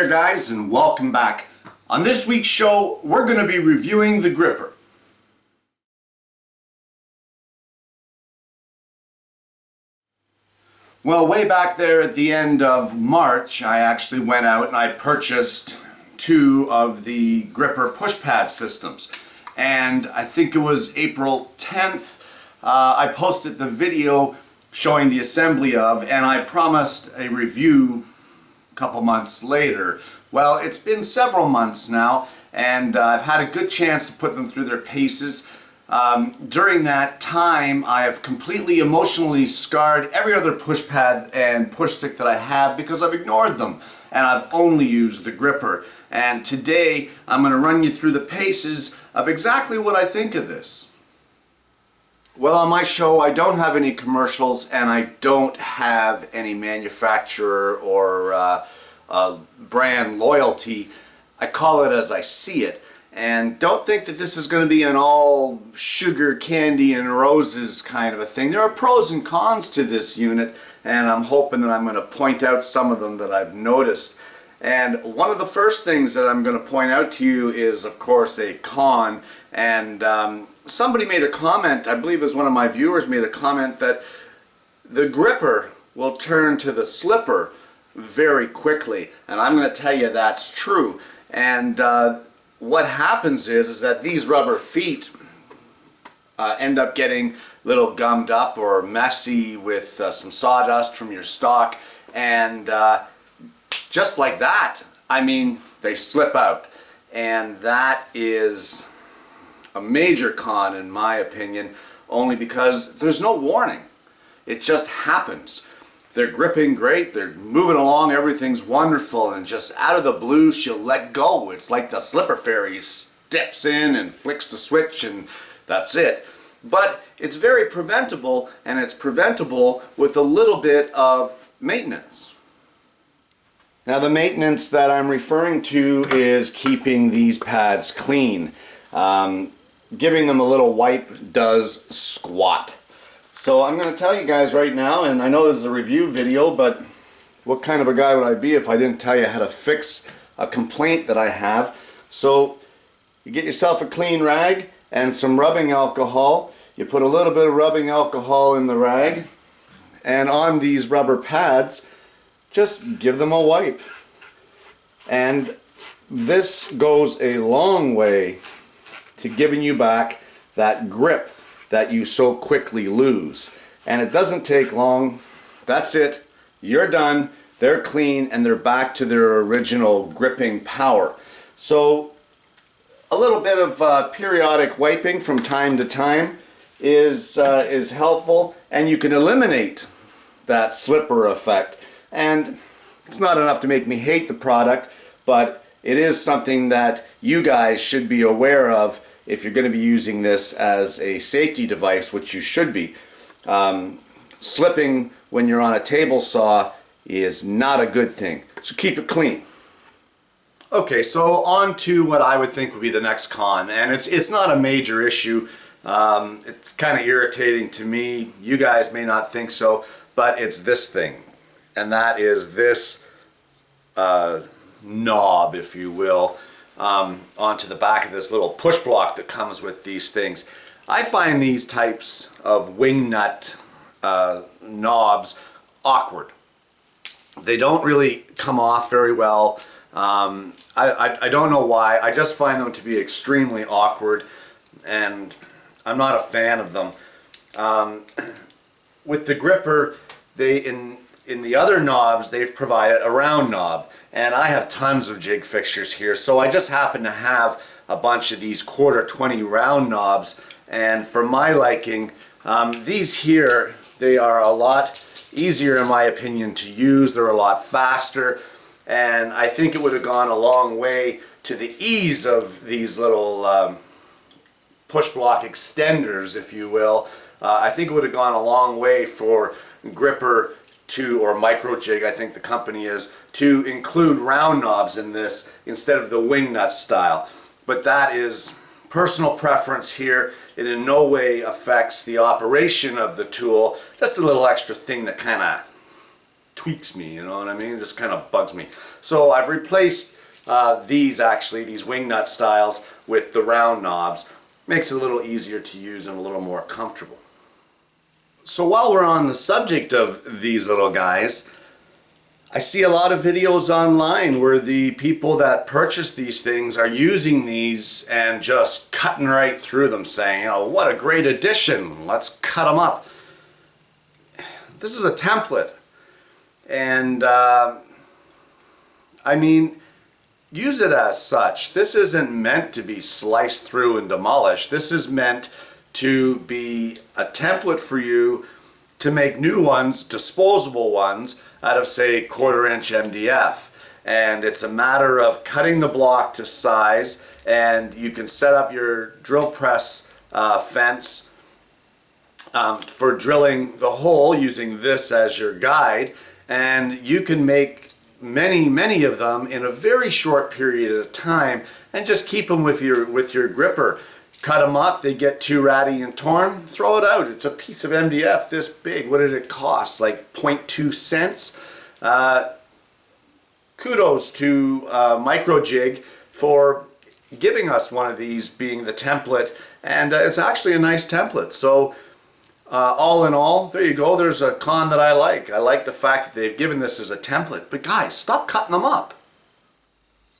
there guys, and welcome back. On this week's show, we're going to be reviewing the Grrr. Well, way back there at the end of March, I actually went out and I purchased two of the Grrr push pad systems. And I think it was April 10th, I posted the video showing the assembly of, and I promised a review a couple months later. Well, it's been several months now, and I've had a good chance to put them through their paces. During that time, I have completely emotionally scarred every other push pad and push stick that I have because I've ignored them, and I've only used the Grrr. And today, I'm going to run you through the paces of exactly what I think of this. Well, on my show, I don't have any commercials, and I don't have any manufacturer or brand loyalty. I call it as I see it. And don't think that this is going to be an all sugar, candy, and roses kind of a thing. There are pros and cons to this unit, and I'm hoping that I'm going to point out some of them that I've noticed. And one of the first things that I'm going to point out to you is, of course, a con. And somebody made a comment, I believe it was one of my viewers made a comment, that the Grrr will turn to the slipper very quickly. And I'm going to tell you that's true. And what happens is that these rubber feet end up getting a little gummed up or messy with some sawdust from your stock, and just like that, I mean, they slip out. And that is a major con in my opinion, only because there's no warning. It just happens. They're gripping great, they're moving along, everything's wonderful, and just out of the blue she'll let go. It's like the slipper fairy steps in and flicks the switch and that's it. But it's very preventable, and it's preventable with a little bit of maintenance. Now the maintenance that I'm referring to is keeping these pads clean. Giving them a little wipe does squat. So I'm going to tell you guys right now, and I know this is a review video, but what kind of a guy would I be if I didn't tell you how to fix a complaint that I have? So you get yourself a clean rag and some rubbing alcohol. You put a little bit of rubbing alcohol in the rag, and on these rubber pads, just give them a wipe. And this goes a long way to giving you back that grip that you so quickly lose. And it doesn't take long. That's it. You're done. They're clean and they're back to their original gripping power. So a little bit of periodic wiping from time to time is helpful, and you can eliminate that slipper effect. And it's not enough to make me hate the product, but it is something that you guys should be aware of if you're going to be using this as a safety device, which you should be. Slipping when you're on a table saw is not a good thing, so keep it clean. Okay, so on to what I would think would be the next con, and it's not a major issue. It's kind of irritating to me. You guys may not think so, but it's this thing. And that is this knob, if you will, onto the back of this little push block that comes with these things. I find these types of wing nut knobs awkward. They don't really come off very well. I don't know why. I just find them to be extremely awkward, and I'm not a fan of them. With the Grrr, in the other knobs, they've provided a round knob, and I have tons of jig fixtures here, so I just happen to have a bunch of these 1/4 round knobs, and for my liking, these here, they are a lot easier in my opinion to use. They're a lot faster, and I think it would have gone a long way to the ease of these little push block extenders, if you will. I think it would have gone a long way for Grrr or Micro Jig, I think the company is, to include round knobs in this instead of the wing nut style. But that is personal preference here. It in no way affects the operation of the tool. Just a little extra thing that kind of tweaks me, you know what I mean? It just kind of bugs me. So I've replaced these wing nut styles with the round knobs. Makes it a little easier to use and a little more comfortable. So while we're on the subject of these little guys, I see a lot of videos online where the people that purchase these things are using these and just cutting right through them, saying, oh, what a great addition, let's cut them up. This is a template, and I mean, use it as such. This isn't meant to be sliced through and demolished. This is meant to be a template for you to make new ones, disposable ones, out of, say, 1/4" MDF. And it's a matter of cutting the block to size, and you can set up your drill press fence for drilling the hole using this as your guide, and you can make many of them in a very short period of time and just keep them with your gripper. Cut them up, they get too ratty and torn, throw it out. It's a piece of MDF this big. What did it cost? Like 0.2 cents? Kudos to Microjig for giving us one of these, being the template, and it's actually a nice template. So all in all, there you go. There's a con that I like. I like the fact that they've given this as a template. But guys, stop cutting them up.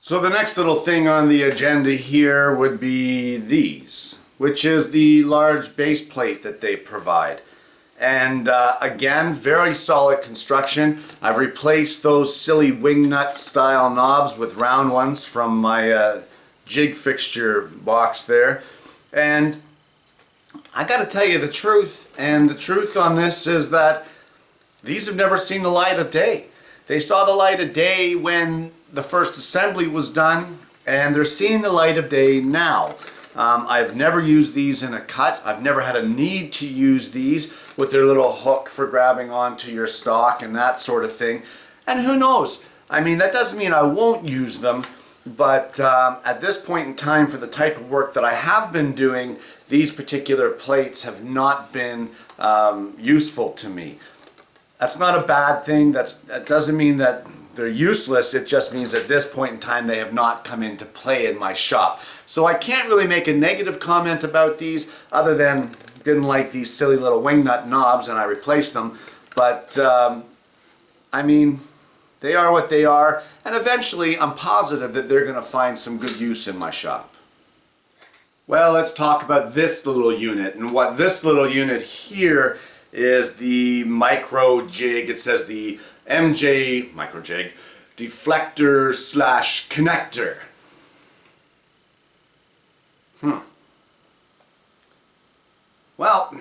So the next little thing on the agenda here would be these, which is the large base plate that they provide. And again, very solid construction. I've replaced those silly wing nut style knobs with round ones from my jig fixture box there. And I gotta tell you the truth, and the truth on this is that these have never seen the light of day. They saw the light of day when the first assembly was done, and they're seeing the light of day now. I've never used these in a cut. I've never had a need to use these with their little hook for grabbing onto your stock and that sort of thing. And who knows? I mean, that doesn't mean I won't use them, but at this point in time, for the type of work that I have been doing, these particular plates have not been useful to me. That's not a bad thing. That doesn't mean that they're useless. It just means at this point in time they have not come into play in my shop. So I can't really make a negative comment about these other than didn't like these silly little wing nut knobs and I replaced them. But I mean, they are what they are, and eventually I'm positive that they're going to find some good use in my shop. Well, let's talk about this little unit, and what this little unit here is the Microjig. It says the MJ Microjig Deflector / connector. Well,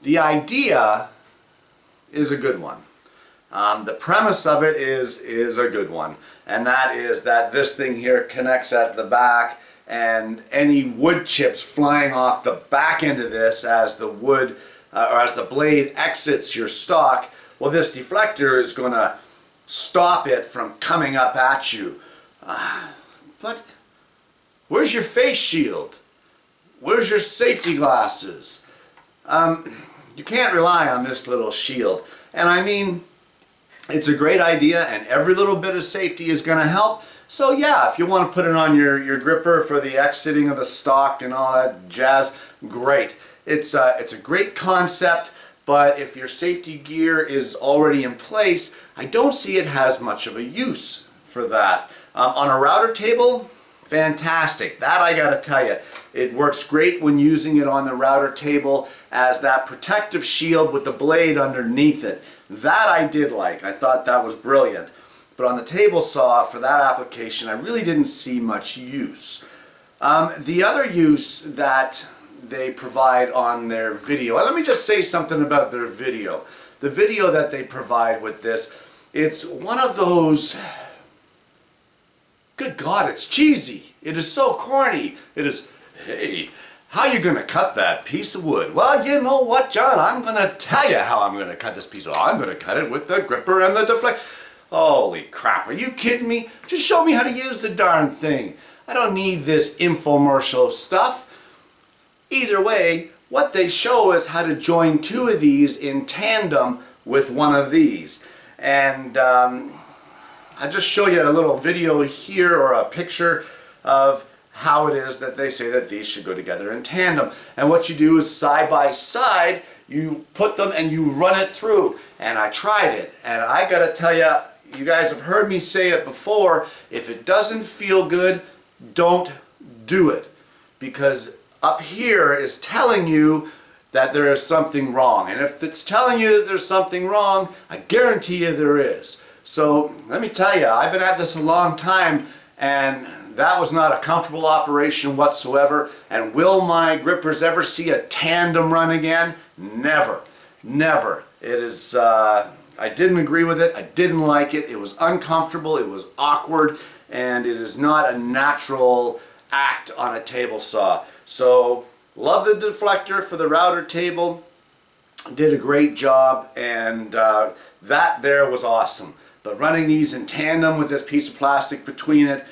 the idea is a good one. The premise of it is a good one, and that is that this thing here connects at the back, and any wood chips flying off the back end of this as the wood or as the blade exits your stock, well, this deflector is going to stop it from coming up at you. But where's your face shield? Where's your safety glasses? You can't rely on this little shield. And I mean, it's a great idea, and every little bit of safety is going to help. So yeah, if you want to put it on your gripper for the exiting of the stock and all that jazz, great. It's a great concept, but if your safety gear is already in place, I don't see it has much of a use for that. On a router table, fantastic. That I gotta tell you, it works great when using it on the router table as that protective shield with the blade underneath it. That I did like. I thought that was brilliant. But on the table saw, for that application, I really didn't see much use. The other use that they provide on their video, and let me just say something about their video. The video that they provide with this, it's one of those, good God, it's cheesy. It is so corny. It is, hey, how you going to cut that piece of wood? Well, you know what, John, I'm going to tell you how I'm going to cut this piece of wood. I'm going to cut it with the gripper and the deflector. Holy crap, are you kidding me? Just show me how to use the darn thing. I don't need this infomercial stuff. Either way, what they show is how to join two of these in tandem with one of these. And I'll just show you a little video here, or a picture of how it is that they say that these should go together in tandem. And what you do is side by side, you put them and you run it through. And I tried it, and I gotta tell you, you guys have heard me say it before, if it doesn't feel good, don't do it. Because up here is telling you that there is something wrong. And if it's telling you that there's something wrong, I guarantee you there is. So let me tell you, I've been at this a long time, and that was not a comfortable operation whatsoever. And will my grippers ever see a tandem run again? Never. Never. It is, I didn't agree with it. I didn't like it. It was uncomfortable. It was awkward. And it is not a natural act on a table saw. So, love the Deflector for the router table. Did a great job. And that there was awesome. But running these in tandem with this piece of plastic between it,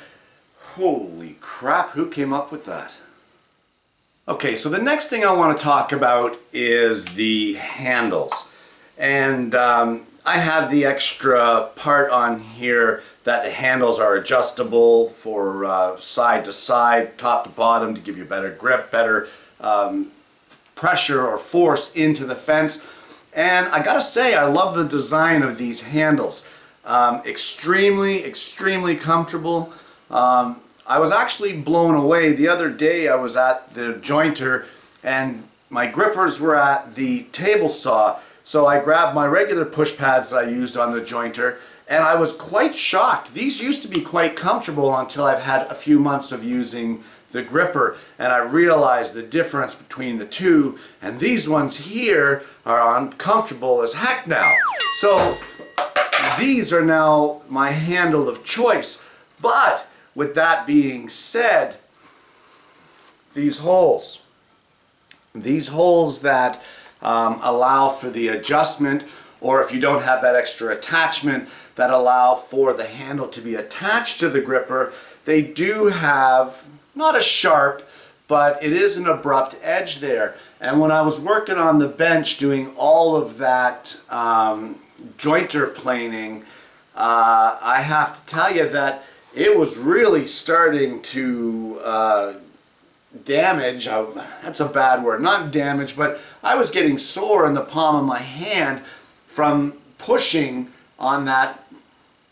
holy crap, who came up with that? Okay, so the next thing I want to talk about is the handles. And I have the extra part on here that the handles are adjustable for side to side, top to bottom, to give you better grip, better pressure or force into the fence. And I gotta say, I love the design of these handles. Extremely comfortable. I was actually blown away. The other day I was at the jointer and my grippers were at the table saw, so I grabbed my regular push pads that I used on the jointer, and I was quite shocked. These used to be quite comfortable until I've had a few months of using the gripper, and I realized the difference between the two, and these ones here are uncomfortable as heck now. So these are now my handle of choice. But with that being said, these holes that allow for the adjustment, or if you don't have that extra attachment that allow for the handle to be attached to the gripper, they do have not a sharp, but it is an abrupt edge there. And when I was working on the bench doing all of that jointer planing, I have to tell you that it was really starting to damage. That's a bad word, not damage, but I was getting sore in the palm of my hand from pushing on that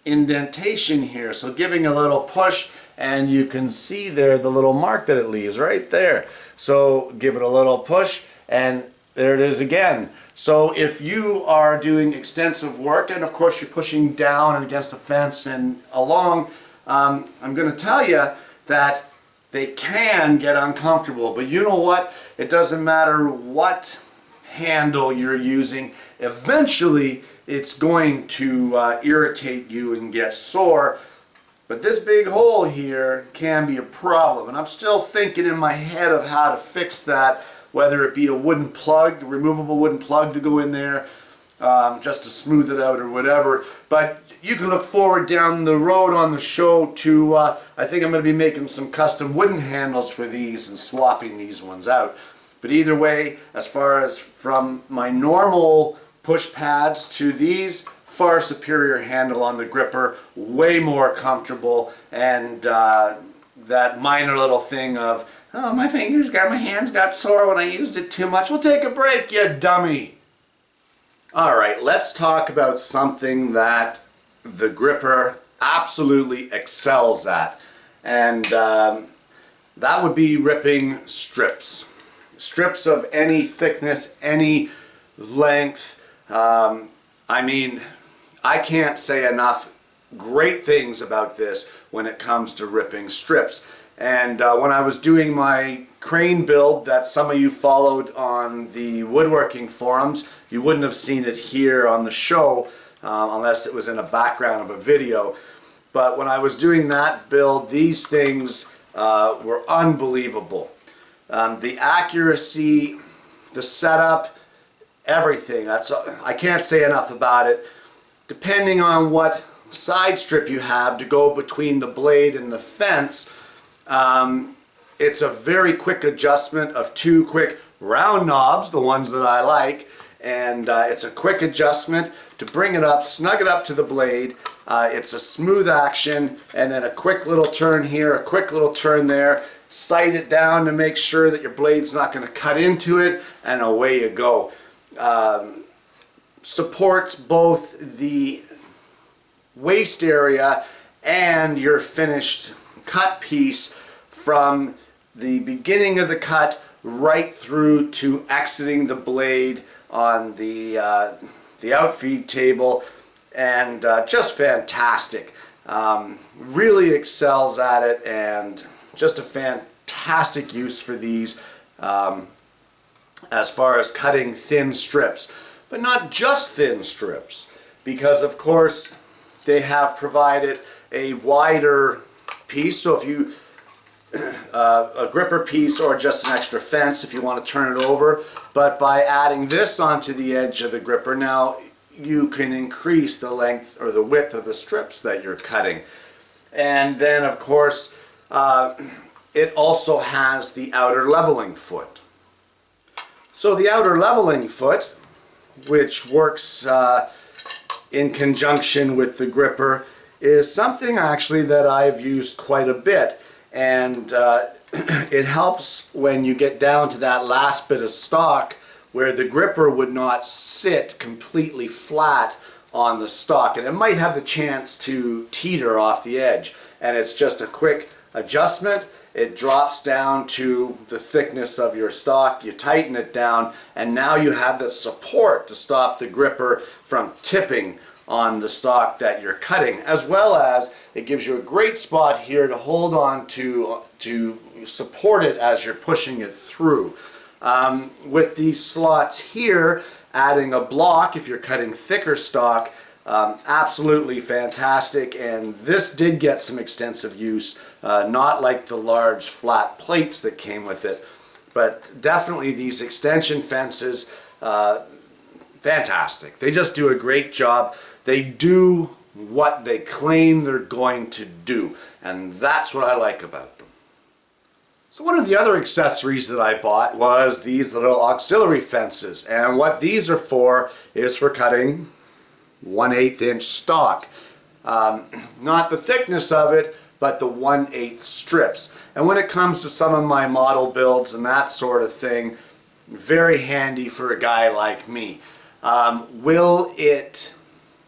indentation here. So giving a little push, and you can see there the little mark that it leaves right there. So give it a little push, and there it is again. So if you are doing extensive work, and of course you're pushing down and against the fence and along, I'm going to tell you that they can get uncomfortable. But you know what? It doesn't matter what handle you're using. Eventually it's going to irritate you and get sore. But this big hole here can be a problem. And I'm still thinking in my head of how to fix that, whether it be a wooden plug, a removable wooden plug to go in there, just to smooth it out or whatever. But you can look forward down the road on the show to, I think I'm going to be making some custom wooden handles for these and swapping these ones out. But either way, as far as from my normal push pads to these, far superior handle on the gripper, way more comfortable, and that minor little thing of, oh, my hands got sore when I used it too much. We'll take a break, you dummy. Alright, let's talk about something that the gripper absolutely excels at, and that would be ripping strips. Strips of any thickness, any length. I mean, I can't say enough great things about this when it comes to ripping strips. And when I was doing my crane build that some of you followed on the woodworking forums, you wouldn't have seen it here on the show unless it was in a background of a video. But when I was doing that build, these things were unbelievable. The accuracy, the setup, everything. I can't say enough about it. Depending on what side strip you have to go between the blade and the fence, it's a very quick adjustment of two quick round knobs, the ones that I like, and it's a quick adjustment to bring it up, snug it up to the blade. It's a smooth action, and then a quick little turn here, a quick little turn there. Sight it down to make sure that your blade's not going to cut into it, and away you go. Supports both the waist area and your finished cut piece from the beginning of the cut right through to exiting the blade on the outfeed table, and just fantastic. Really excels at it, and just a fantastic use for these as far as cutting thin strips. But not just thin strips, because of course they have provided a wider piece. So if you a gripper piece, or just an extra fence if you want to turn it over, but by adding this onto the edge of the gripper, now you can increase the length or the width of the strips that you're cutting. And then of course it also has the outer leveling foot. So the outer leveling foot, which works in conjunction with the gripper, is something actually that I've used quite a bit. And it helps when you get down to that last bit of stock where the gripper would not sit completely flat on the stock, and it might have the chance to teeter off the edge. And it's just a quick adjustment. It drops down to the thickness of your stock, you tighten it down, and now you have the support to stop the gripper from tipping on the stock that you're cutting, as well as it gives you a great spot here to hold on to support it as you're pushing it through. With these slots here, adding a block if you're cutting thicker stock, absolutely fantastic. And this did get some extensive use, not like the large flat plates that came with it, but definitely these extension fences, fantastic. They just do a great job. They do what they claim they're going to do, and that's what I like about them. So one of the other accessories that I bought was these little auxiliary fences, and what these are for is for cutting 1/8 inch stock. Not the thickness of it, but the 1/8 strips. And when it comes to some of my model builds and that sort of thing, very handy for a guy like me. Will it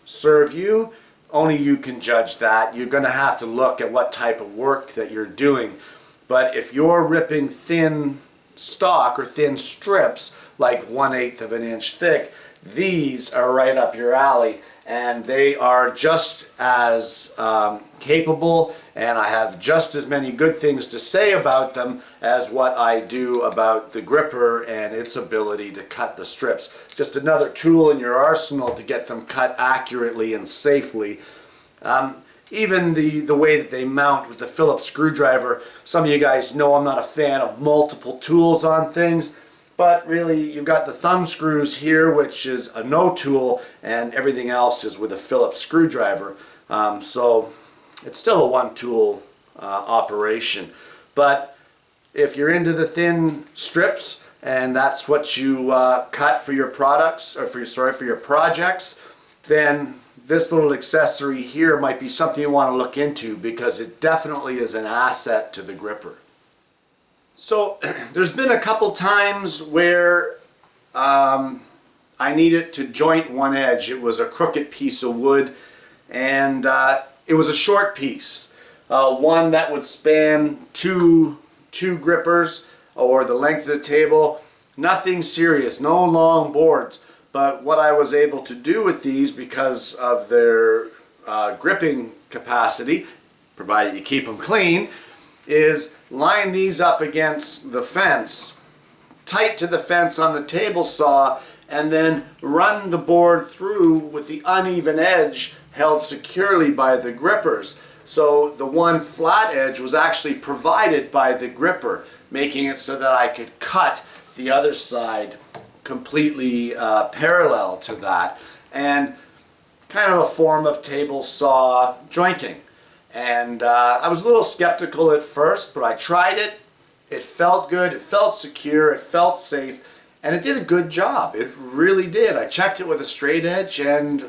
serve you? Only you can judge that. You're going to have to look at what type of work that you're doing. But if you're ripping thin stock or thin strips, like 1/8 of an inch thick, these are right up your alley, and they are just as capable, and I have just as many good things to say about them as what I do about the gripper and its ability to cut the strips. Just another tool in your arsenal to get them cut accurately and safely. Even the way that they mount with the Phillips screwdriver, some of you guys know I'm not a fan of multiple tools on things, but really you've got the thumb screws here, which is a no tool, and everything else is with a Phillips screwdriver. So it's still a one tool operation. But if you're into the thin strips and that's what you cut for your products, or for your projects, then this little accessory here might be something you want to look into, because it definitely is an asset to the gripper. So there's been a couple times where I needed to joint one edge. It was a crooked piece of wood, and it was a short piece, one that would span two grippers, or the length of the table. Nothing serious, no long boards. But what I was able to do with these, because of their gripping capacity, provided you keep them clean, is line these up against the fence, tight to the fence on the table saw, and then run the board through with the uneven edge held securely by the grippers. So the one flat edge was actually provided by the gripper, making it so that I could cut the other side completely parallel to that, and kind of a form of table saw jointing. And I was a little skeptical at first, but I tried it. It felt good, it felt secure, it felt safe, And it did a good job. It really did. I checked it with a straight edge and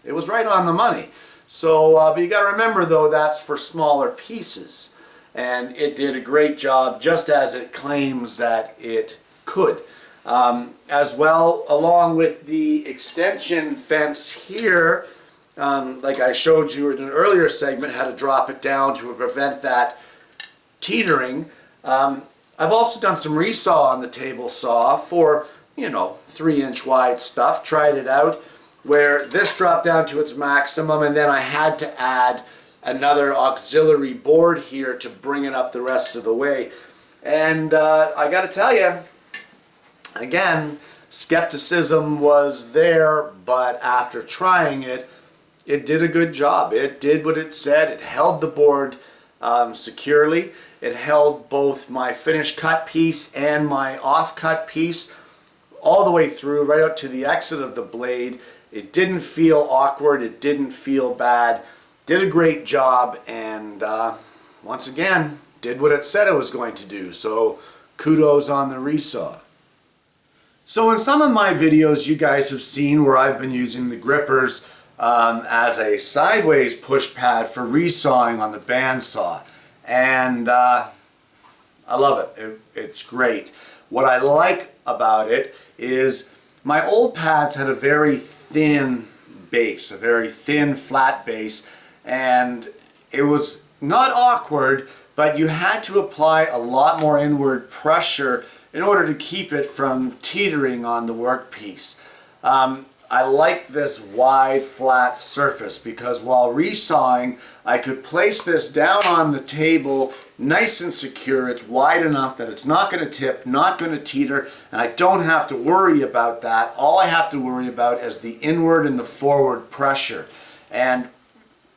it was right on the money. So, but you got to remember though, that's for smaller pieces. And it did a great job just as it claims that it could. As well, along with the extension fence here, like I showed you in an earlier segment how to drop it down to prevent that teetering. I've also done some resaw on the table saw for, 3-inch wide stuff. Tried it out where this dropped down to its maximum, and then I had to add another auxiliary board here to bring it up the rest of the way. And I got to tell you, again, skepticism was there, but after trying it, it did a good job. It did what it said. It held the board securely. It held both my finished cut piece and my off-cut piece all the way through, right out to the exit of the blade. It didn't feel awkward. It didn't feel bad. Did a great job, and once again, did what it said it was going to do. So kudos on the resaw. So in some of my videos you guys have seen where I've been using the grippers as a sideways push pad for resawing on the bandsaw. And I love it. It's great. What I like about it is my old pads had a very thin base, a very thin flat base, and it was not awkward, but you had to apply a lot more inward pressure in order to keep it from teetering on the workpiece. I like this wide flat surface because while resawing I could place this down on the table nice and secure. It's wide enough that it's not going to tip, not going to teeter, and I don't have to worry about that. All I have to worry about is the inward and the forward pressure. And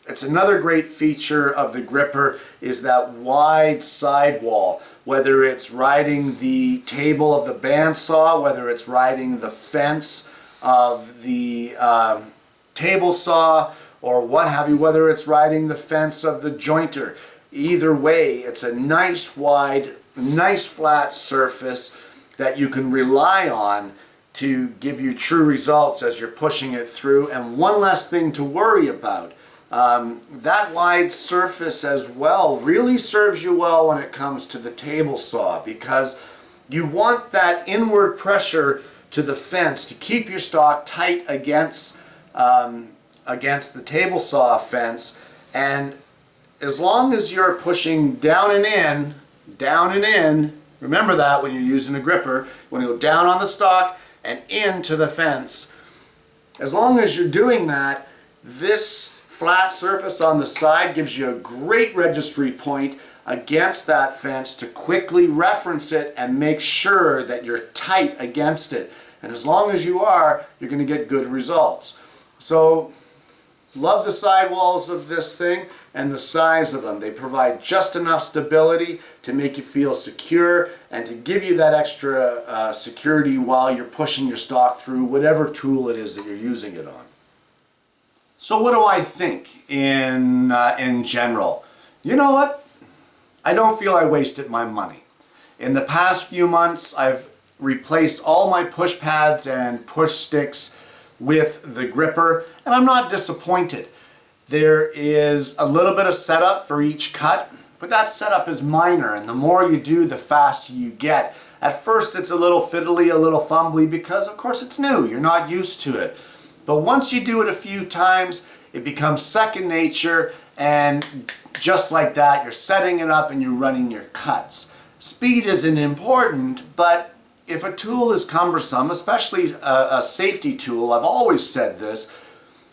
it's another great feature of the gripper is that wide sidewall. Whether it's riding the table of the bandsaw, whether it's riding the fence of the table saw, or what have you, whether it's riding the fence of the jointer. Either way, it's a nice wide, nice flat surface that you can rely on to give you true results as you're pushing it through. And one less thing to worry about. That wide surface as well really serves you well when it comes to the table saw, because you want that inward pressure to the fence to keep your stock tight against the table saw fence. And as long as you're pushing down and in, remember that when you're using a gripper, when you go down on the stock and into the fence, as long as you're doing that, this flat surface on the side gives you a great registry point against that fence to quickly reference it and make sure that you're tight against it. And as long as you are, you're going to get good results. So, love the sidewalls of this thing and the size of them. They provide just enough stability to make you feel secure and to give you that extra security while you're pushing your stock through whatever tool it is that you're using it on. So what do I think in general? You know what? I don't feel I wasted my money. In the past few months, I've replaced all my push pads and push sticks with the gripper, and I'm not disappointed. There is a little bit of setup for each cut, but that setup is minor, and the more you do, the faster you get. At first it's a little fiddly, a little fumbly, because of course it's new, you're not used to it. But once you do it a few times, it becomes second nature, and just like that, you're setting it up and you're running your cuts. Speed isn't important, but if a tool is cumbersome, especially a safety tool, I've always said this,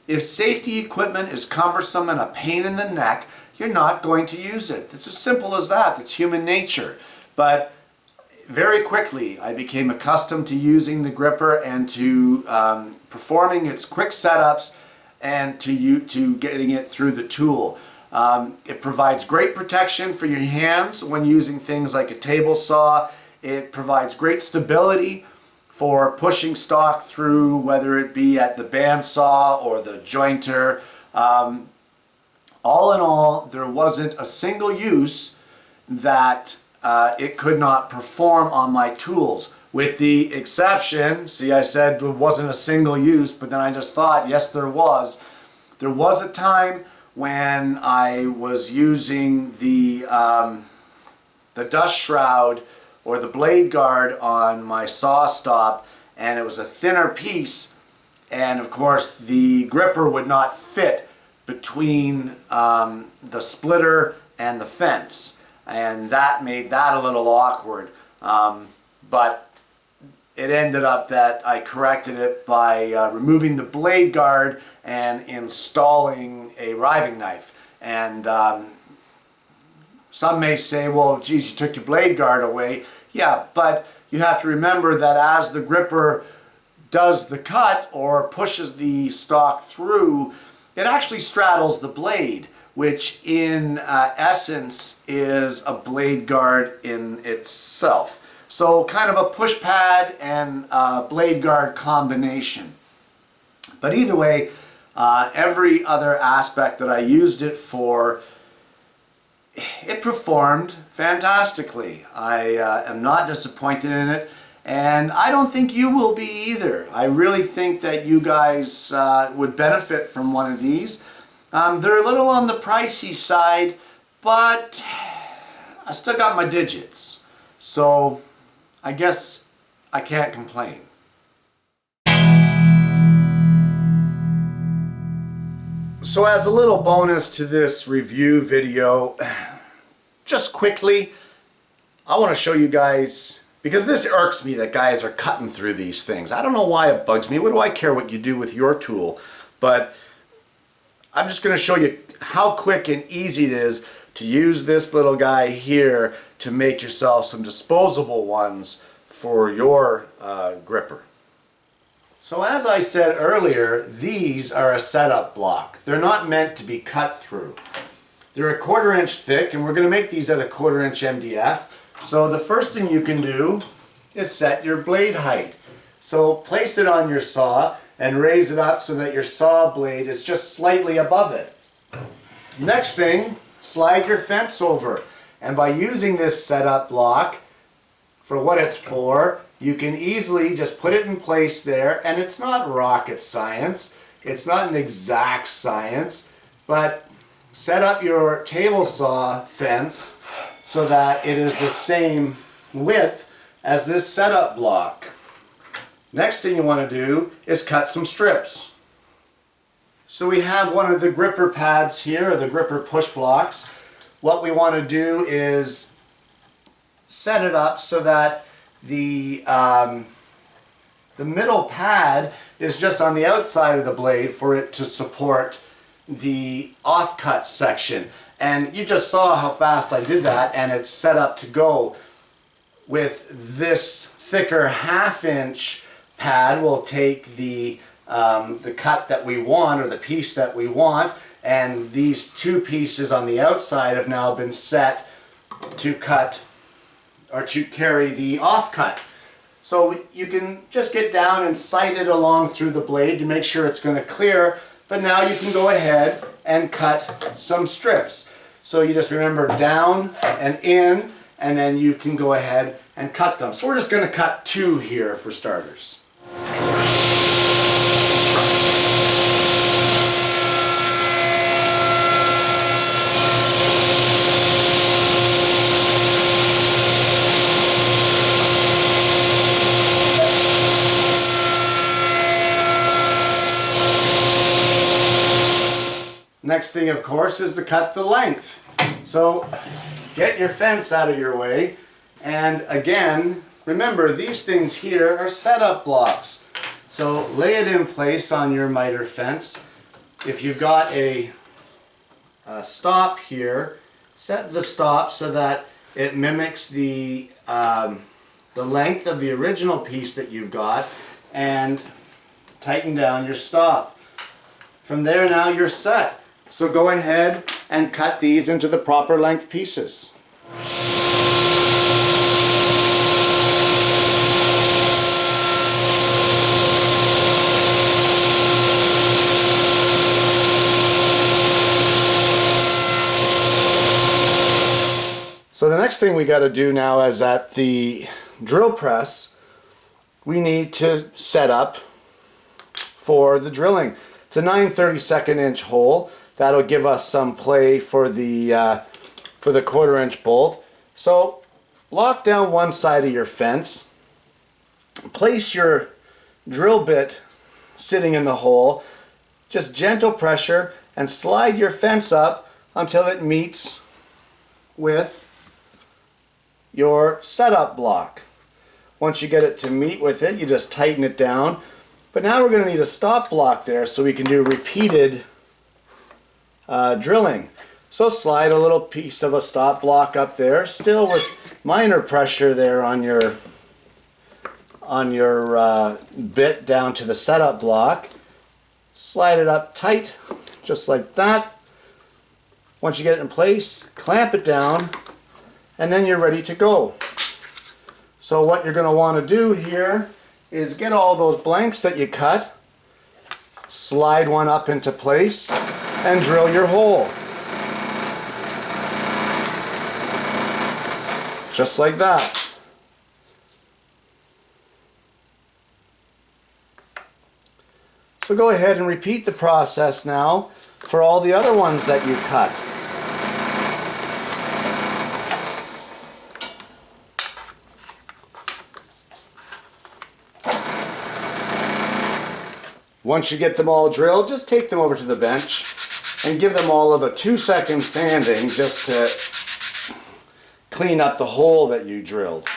if safety equipment is cumbersome and a pain in the neck, you're not going to use it. It's as simple as that. It's human nature. But very quickly, I became accustomed to using the gripper and to performing its quick setups and to getting it through the tool. It provides great protection for your hands when using things like a table saw. It provides great stability for pushing stock through, whether it be at the bandsaw or the jointer. All in all, there wasn't a single use that it could not perform on my tools. with the exception, see, I said it wasn't a single use, but then I just thought, yes, there was. There was a time when I was using the dust shroud or the blade guard on my saw stop, and it was a thinner piece, and of course the gripper would not fit between the splitter and the fence, and that made that a little awkward. But it ended up that I corrected it by removing the blade guard and installing a riving knife. And some may say, well, geez, you took your blade guard away. Yeah, but you have to remember that as the gripper does the cut or pushes the stock through, it actually straddles the blade, which in essence is a blade guard in itself. So kind of a push pad and blade guard combination. But either way, every other aspect that I used it for, it performed fantastically. I am not disappointed in it, and I don't think you will be either. I really think that you guys would benefit from one of these. They're a little on the pricey side, but I still got my digits. So I guess I can't complain. So as a little bonus to this review video, just quickly, I want to show you guys, because this irks me that guys are cutting through these things. I don't know why it bugs me. What do I care what you do with your tool? But I'm just going to show you how quick and easy it is to use this little guy here to make yourself some disposable ones for your gripper. So as I said earlier, these are a setup block. They're not meant to be cut through. They're a 1/4 inch thick, and we're going to make these at a 1/4 inch MDF. So the first thing you can do is set your blade height. So place it on your saw and raise it up so that your saw blade is just slightly above it. Next thing, slide your fence over. And by using this setup block, for what it's for, you can easily just put it in place there, and it's not rocket science. It's not an exact science, but set up your table saw fence so that it is the same width as this setup block. Next thing you want to do is cut some strips. So we have one of the gripper pads here, or the gripper push blocks. What we want to do is set it up so that the middle pad is just on the outside of the blade for it to support the offcut section. And you just saw how fast I did that, and it's set up to go. With this thicker 1/2 inch pad, we'll take the cut that we want, or the piece that we want, and these two pieces on the outside have now been set to cut or to carry the offcut. So you can just get down and sight it along through the blade to make sure it's going to clear, but now you can go ahead and cut some strips. So you just remember down and in, and then you can go ahead and cut them. So we're just going to cut 2 here for starters. Next thing, of course, is to cut the length. So get your fence out of your way, and again, remember these things here are setup blocks. So lay it in place on your miter fence. If you've got a stop here, set the stop so that it mimics the length of the original piece that you've got, and tighten down your stop. From there, now you're set. So go ahead and cut these into the proper length pieces. So the next thing we got to do now is at the drill press, we need to set up for the drilling. It's a 9/32 inch hole. That'll give us some play for the 1/4 inch bolt. So lock down one side of your fence. Place your drill bit sitting in the hole. Just gentle pressure and slide your fence up until it meets with your setup block. Once you get it to meet with it, you just tighten it down. But now we're going to need a stop block there so we can do repeated drilling. So slide a little piece of a stop block up there, still with minor pressure there on your bit down to the setup block. Slide it up tight, just like that. Once you get it in place, clamp it down, and then you're ready to go. So what you're going to want to do here is get all those blanks that you cut, slide one up into place, and drill your hole. Just like that. So go ahead and repeat the process now for all the other ones that you cut. Once you get them all drilled, just take them over to the bench and give them all of a 2-second sanding just to clean up the hole that you drilled.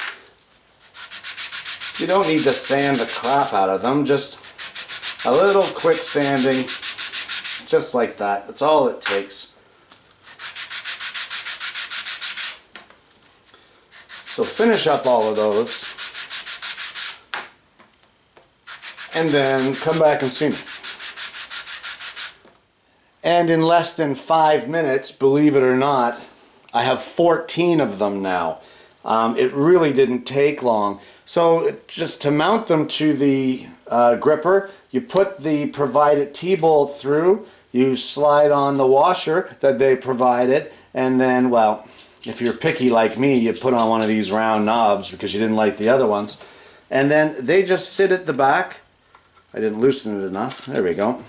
You don't need to sand the crap out of them, just a little quick sanding, just like that. That's all it takes. So finish up all of those, and then come back and see me. And in less than 5 minutes, believe it or not, I have 14 of them now. It really didn't take long. So just to mount them to the gripper, you put the provided T-bolt through, you slide on the washer that they provided, and then, well, if you're picky like me, you put on one of these round knobs because you didn't like the other ones. And then they just sit at the back. I didn't loosen it enough. There we go.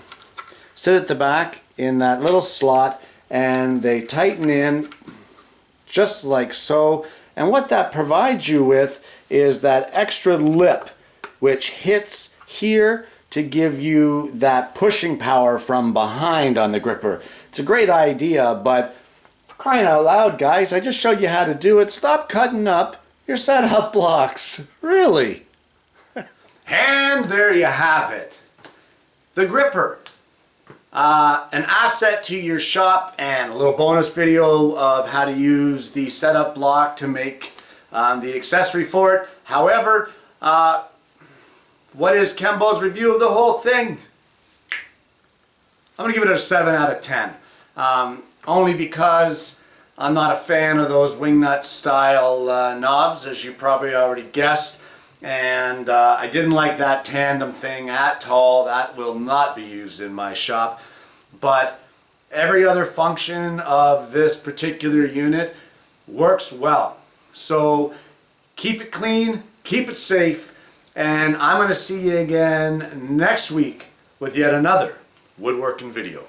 Sit at the back in that little slot, and they tighten in just like so. And what that provides you with is that extra lip which hits here to give you that pushing power from behind on the gripper. It's a great idea, but for crying out loud, guys, I just showed you how to do it. Stop cutting up your setup blocks. Really. And there you have it. The gripper. An asset to your shop, and a little bonus video of how to use the setup block to make the accessory for it. However, what is Kembo's review of the whole thing? I'm going to give it a 7 out of 10. Only because I'm not a fan of those wingnut style knobs, as you probably already guessed. And I didn't like that tandem thing at all. That will not be used in my shop. But every other function of this particular unit works well. So keep it clean, keep it safe, and I'm going to see you again next week with yet another woodworking video.